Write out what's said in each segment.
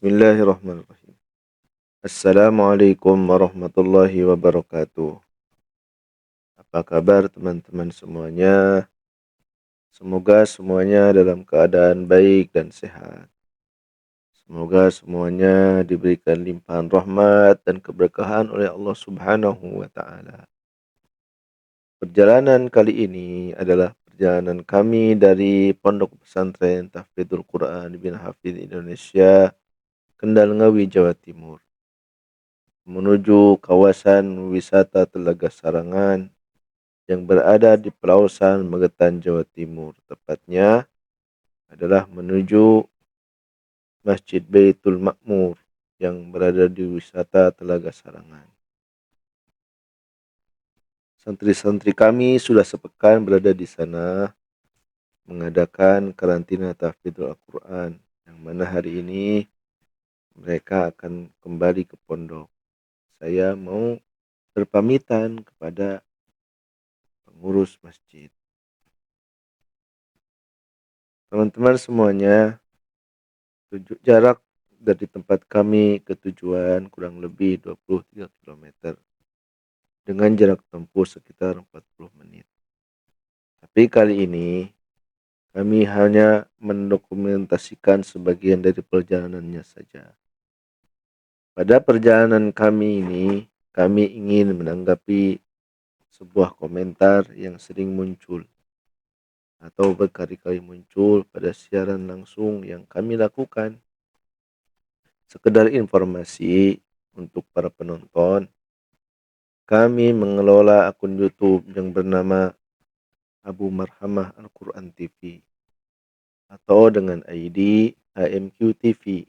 Bismillahirrahmanirrahim. Assalamualaikum warahmatullahi wabarakatuh. Apa kabar teman-teman semuanya? Semoga semuanya dalam keadaan baik dan sehat. Semoga semuanya diberikan limpahan rahmat dan keberkahan oleh Allah Subhanahu wa taala. Perjalanan kali ini adalah perjalanan kami dari Pondok Pesantren Tahfidzul Quran bin Hafidz Indonesia, Kendal Ngawi, Jawa Timur, menuju kawasan wisata Telaga Sarangan yang berada di pelausan Magetan, Jawa Timur. Tepatnya adalah menuju Masjid Baitul Makmur yang berada di wisata Telaga Sarangan. Santri-santri kami sudah sepekan berada di sana mengadakan karantina tahfidzul Al-Quran, yang mana hari ini mereka akan kembali ke pondok. Saya mau berpamitan kepada pengurus masjid. Teman-teman semuanya, jarak dari tempat kami ke tujuan kurang lebih 23 km dengan jarak tempuh sekitar 40 menit. Tapi kali ini kami hanya mendokumentasikan sebagian dari perjalanannya saja. Pada perjalanan kami ini, kami ingin menanggapi sebuah komentar yang sering muncul atau berkali-kali muncul pada siaran langsung yang kami lakukan. Sekedar informasi untuk para penonton, kami mengelola akun YouTube yang bernama Abu Marhamah Al-Quran TV atau dengan ID AMQ TV,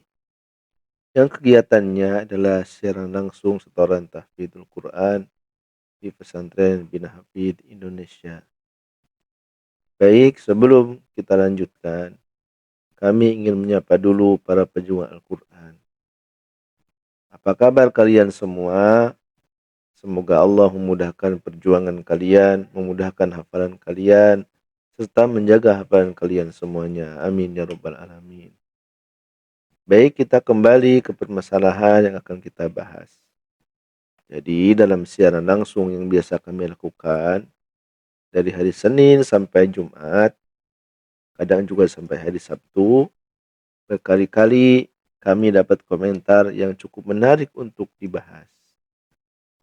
yang kegiatannya adalah siaran langsung setoran tahfidzul Quran di Pesantren Bin Hafidz Indonesia. Baik, sebelum kita lanjutkan, kami ingin menyapa dulu para pejuang Al-Quran. Apa kabar kalian semua? Semoga Allah memudahkan perjuangan kalian, memudahkan hafalan kalian, serta menjaga hafalan kalian semuanya. Amin ya rabbal alamin. Baik, kita kembali ke permasalahan yang akan kita bahas. Jadi dalam siaran langsung yang biasa kami lakukan dari hari Senin sampai Jumat, kadang juga sampai hari Sabtu, berkali-kali kami dapat komentar yang cukup menarik untuk dibahas.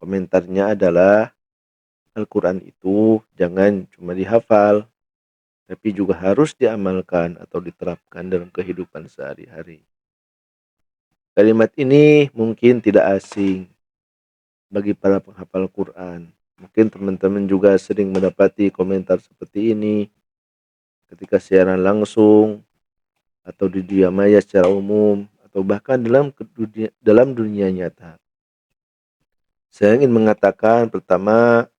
Komentarnya adalah, Al-Quran itu jangan cuma dihafal, tapi juga harus diamalkan atau diterapkan dalam kehidupan sehari-hari. Kalimat ini mungkin tidak asing bagi para penghafal Quran. Mungkin teman-teman juga sering mendapati komentar seperti ini ketika siaran langsung atau di dunia maya secara umum atau bahkan dalam dunia nyata. Saya ingin mengatakan pertama,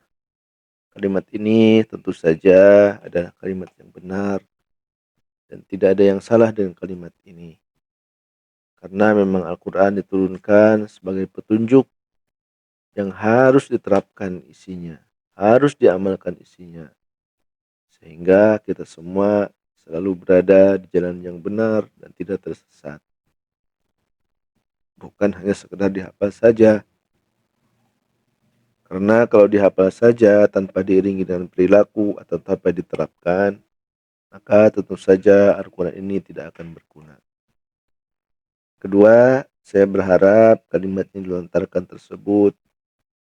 kalimat ini tentu saja adalah kalimat yang benar dan tidak ada yang salah dengan kalimat ini. Karena memang Al-Quran diturunkan sebagai petunjuk yang harus diterapkan isinya, harus diamalkan isinya. Sehingga kita semua selalu berada di jalan yang benar dan tidak tersesat. Bukan hanya sekedar dihafal saja. Karena kalau dihafal saja tanpa diiringi dengan perilaku atau tanpa diterapkan, maka tentu saja Al-Quran ini tidak akan berguna. Kedua, saya berharap kalimat yang dilontarkan tersebut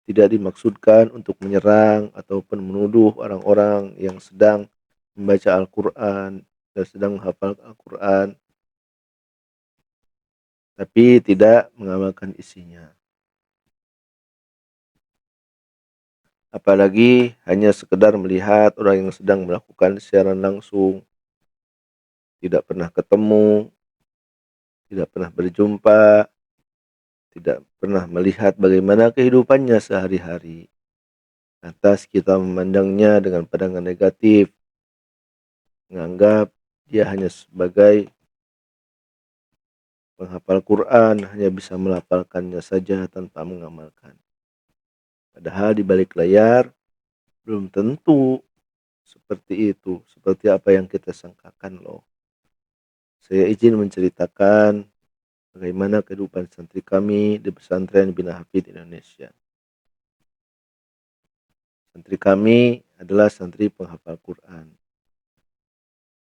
tidak dimaksudkan untuk menyerang ataupun menuduh orang-orang yang sedang membaca Al-Quran dan sedang menghafal Al-Quran, tapi tidak mengamalkan isinya. Apalagi hanya sekedar melihat orang yang sedang melakukan siaran langsung, tidak pernah ketemu, tidak pernah berjumpa, tidak pernah melihat bagaimana kehidupannya sehari-hari. Lantas kita memandangnya dengan pandangan negatif, menganggap dia hanya sebagai penghafal Quran, hanya bisa melafalkannya saja tanpa mengamalkan. Padahal di balik layar belum tentu seperti itu, seperti apa yang kita sangkakan loh. Saya izin menceritakan bagaimana kehidupan santri kami di pesantren Bina Hafidh Indonesia. Santri kami adalah santri penghafal Quran.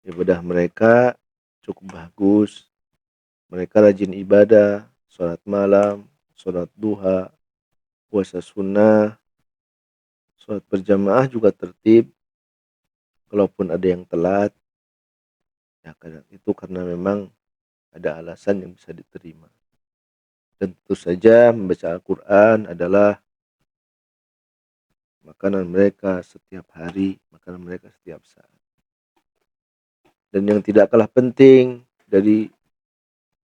Ibadah mereka cukup bagus. Mereka rajin ibadah, sholat malam, sholat duha, puasa sunnah, sholat berjamaah juga tertib. Kalaupun ada yang telat, ya itu karena memang ada alasan yang bisa diterima. Dan tentu saja membaca Al-Quran adalah makanan mereka setiap hari, makanan mereka setiap saat. Dan yang tidak kalah penting dari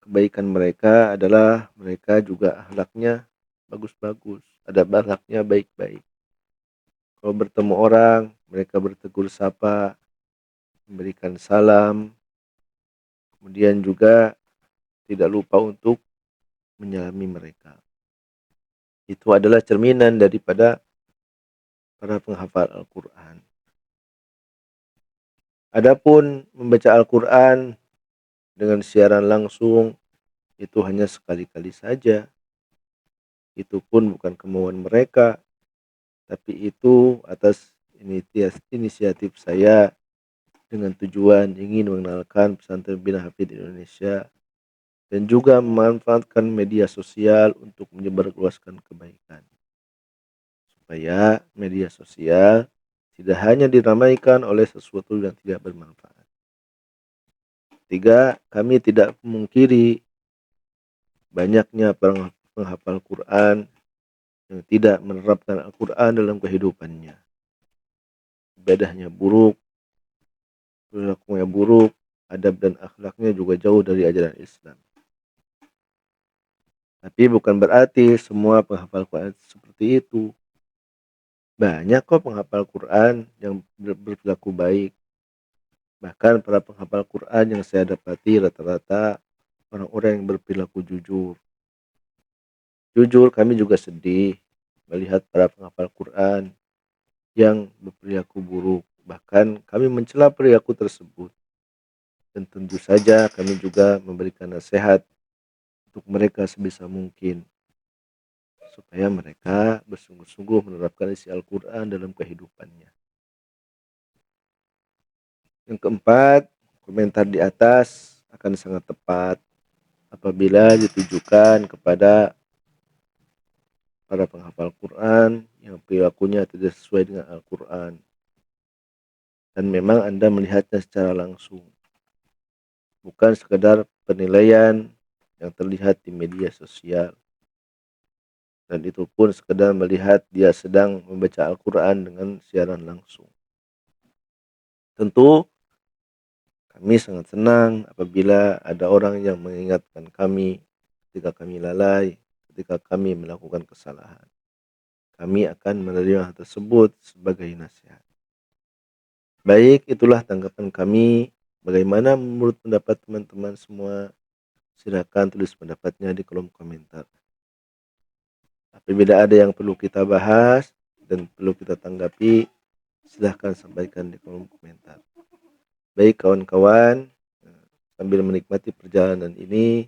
kebaikan mereka adalah mereka juga akhlaknya bagus-bagus, ada akhlaknya baik-baik. Kalau bertemu orang, mereka bertegur sapa, memberikan salam, kemudian juga tidak lupa untuk menyalami mereka. Itu adalah cerminan daripada para penghafal Al-Quran. Adapun membaca Al-Quran dengan siaran langsung itu hanya sekali-kali saja. Itu pun bukan kemauan mereka, tapi itu atas inisiatif saya dengan tujuan ingin mengenalkan pesantren Bina Hafidh Indonesia dan juga memanfaatkan media sosial untuk menyebarluaskan kebaikan. Supaya media sosial tidak hanya diramaikan oleh sesuatu yang tidak bermanfaat. Tiga, kami tidak memungkiri banyaknya penghafal Quran yang tidak menerapkan Al-Quran dalam kehidupannya. Ibadahnya buruk, perilakunya buruk, adab dan akhlaknya juga jauh dari ajaran Islam. Tapi bukan berarti semua penghafal Quran seperti itu. Banyak kok penghafal Quran yang berperilaku baik. Bahkan para penghafal Quran yang saya dapati rata-rata orang-orang yang berperilaku jujur. Jujur kami juga sedih melihat para penghafal Quran yang berperilaku buruk. Bahkan kami mencela perilaku tersebut. Dan tentu saja kami juga memberikan nasihat untuk mereka sebisa mungkin. Supaya mereka bersungguh-sungguh menerapkan isi Al-Quran dalam kehidupannya. Yang keempat, komentar di atas akan sangat tepat apabila ditujukan kepada para penghafal Quran yang perilakunya tidak sesuai dengan Al-Quran. Dan memang Anda melihatnya secara langsung. Bukan sekedar penilaian yang terlihat di media sosial. Dan itu pun sekedar melihat dia sedang membaca Al-Quran dengan siaran langsung. Tentu kami sangat senang apabila ada orang yang mengingatkan kami ketika kami lalai, ketika kami melakukan kesalahan. Kami akan menerima hal tersebut sebagai nasihat. Baik, itulah tanggapan kami. Bagaimana menurut pendapat teman-teman semua? Silakan tulis pendapatnya di kolom komentar. Apabila ada yang perlu kita bahas dan perlu kita tanggapi, silahkan sampaikan di kolom komentar. Baik kawan-kawan, sambil menikmati perjalanan ini,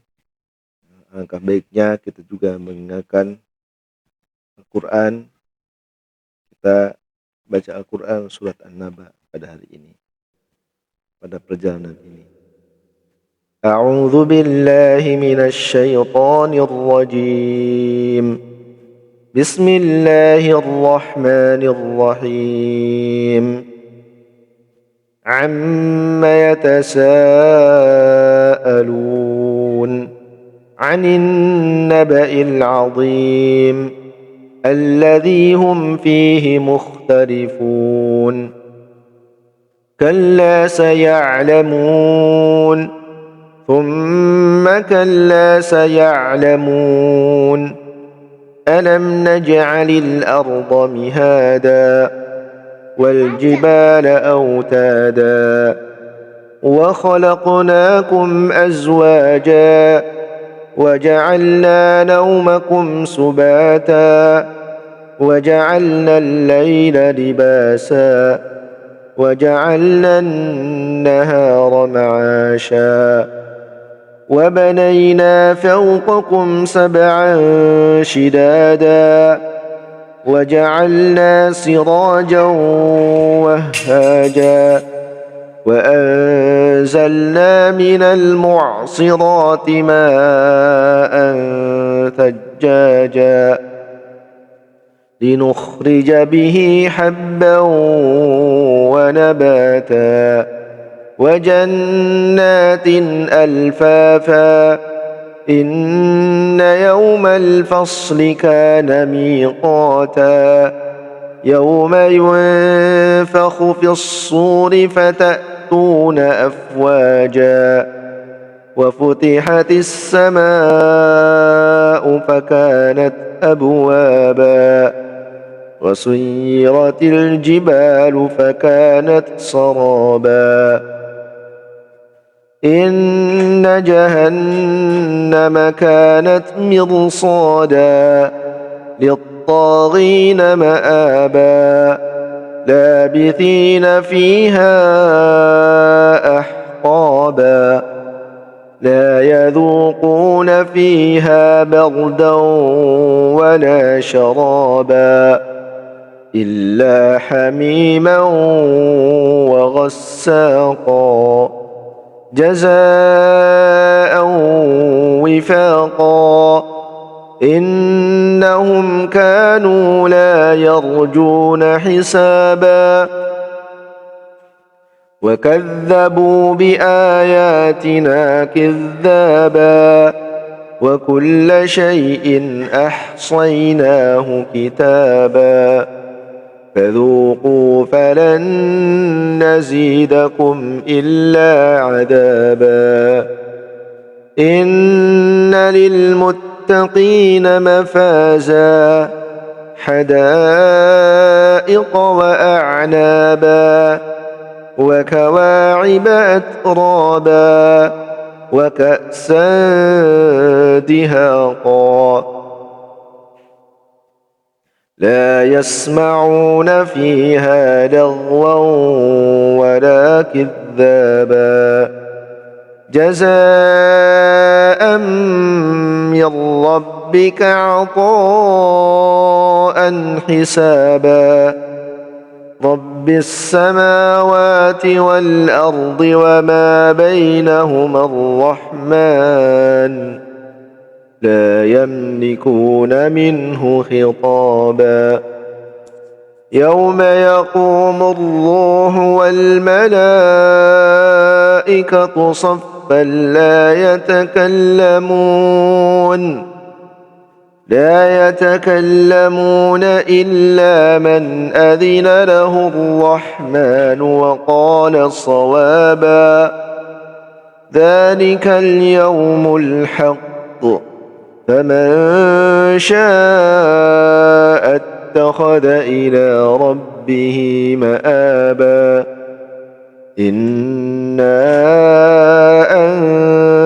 alangkah baiknya kita juga mengingatkan Al-Quran. Kita baca Al-Quran surat An-Naba pada hari ini, pada perjalanan ini. A'udzu billahi minasy syaithanir rajim. Bismillahirrahmanirrahim. Amma yatasaalun 'anil naba'il 'azim الذي هم فيه مختلفون كلا سيعلمون ثم كلا سيعلمون ألم نجعل الأرض مهادا والجبال أوتادا وخلقناكم أزواجا وجعلنا نومكم سباتا وجعلنا الليل لباسا وجعلنا النهار معاشا وبنينا فوقكم سبعا شدادا وجعلنا سراجا وهاجا وأنزلنا من المعصرات ماء ثجاجا لنخرج به حبا ونباتا وجنات ألفافا إن يوم الفصل كان ميقاتا يوم ينفخ في الصور فتأتون أفواجا وفتحت السماء فكانت أبوابا وسيرت الجبال فكانت سرابا إن جهنم كانت مرصادا للطاغين مآبا لابثين فيها أحقابا لا يذوقون فيها بردا ولا شرابا إلا حميما وغساقا جزاء وفاقا إنهم كانوا لا يرجون حسابا وكذبوا بآياتنا كذابا وكل شيء أحصيناه كتابا فذوقوا فلن نزيدكم إلا عذابا إن للمتقين مفازا حدائق وأعنابا وكواعب أترابا وكأسا دهاقا لا يسمعون فيها لغوا ولا كذابا جزاء من ربك عطاء حسابا رب السماوات والأرض وما بينهما الرحمن لا يملكون منه خطابا يوم يقوم الروح والملائكة صفا لا يتكلمون إلا من أذن له الرحمن وقال صوابا ذلك اليوم الحق فمن شاء اتخذ إلى ربه مآبا إنا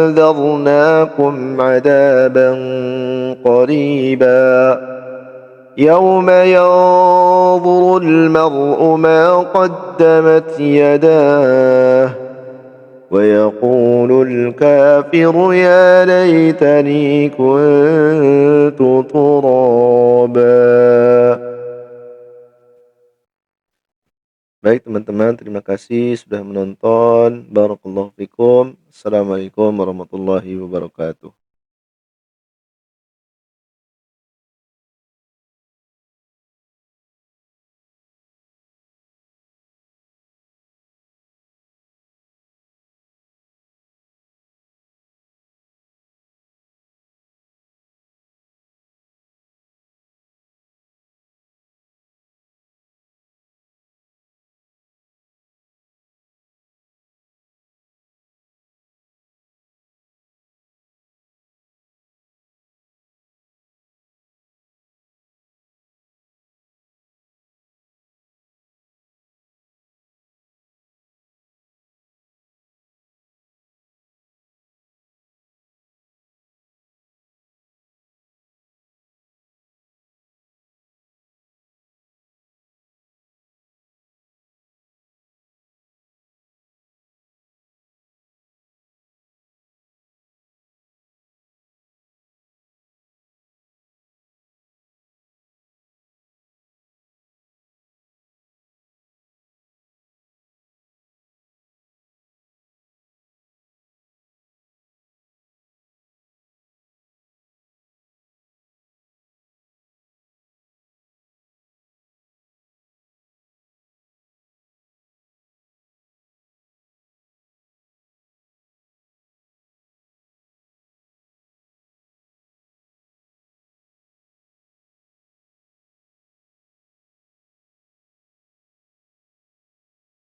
أنذرناكم عذابا قريبا يوم ينظر المرء ما قدمت يداه ويقول الكافر يا ليتني كنت ترابا. Baik teman-teman, terima kasih sudah menonton. Barakallahu fikum. Assalamualaikum warahmatullahi wabarakatuh.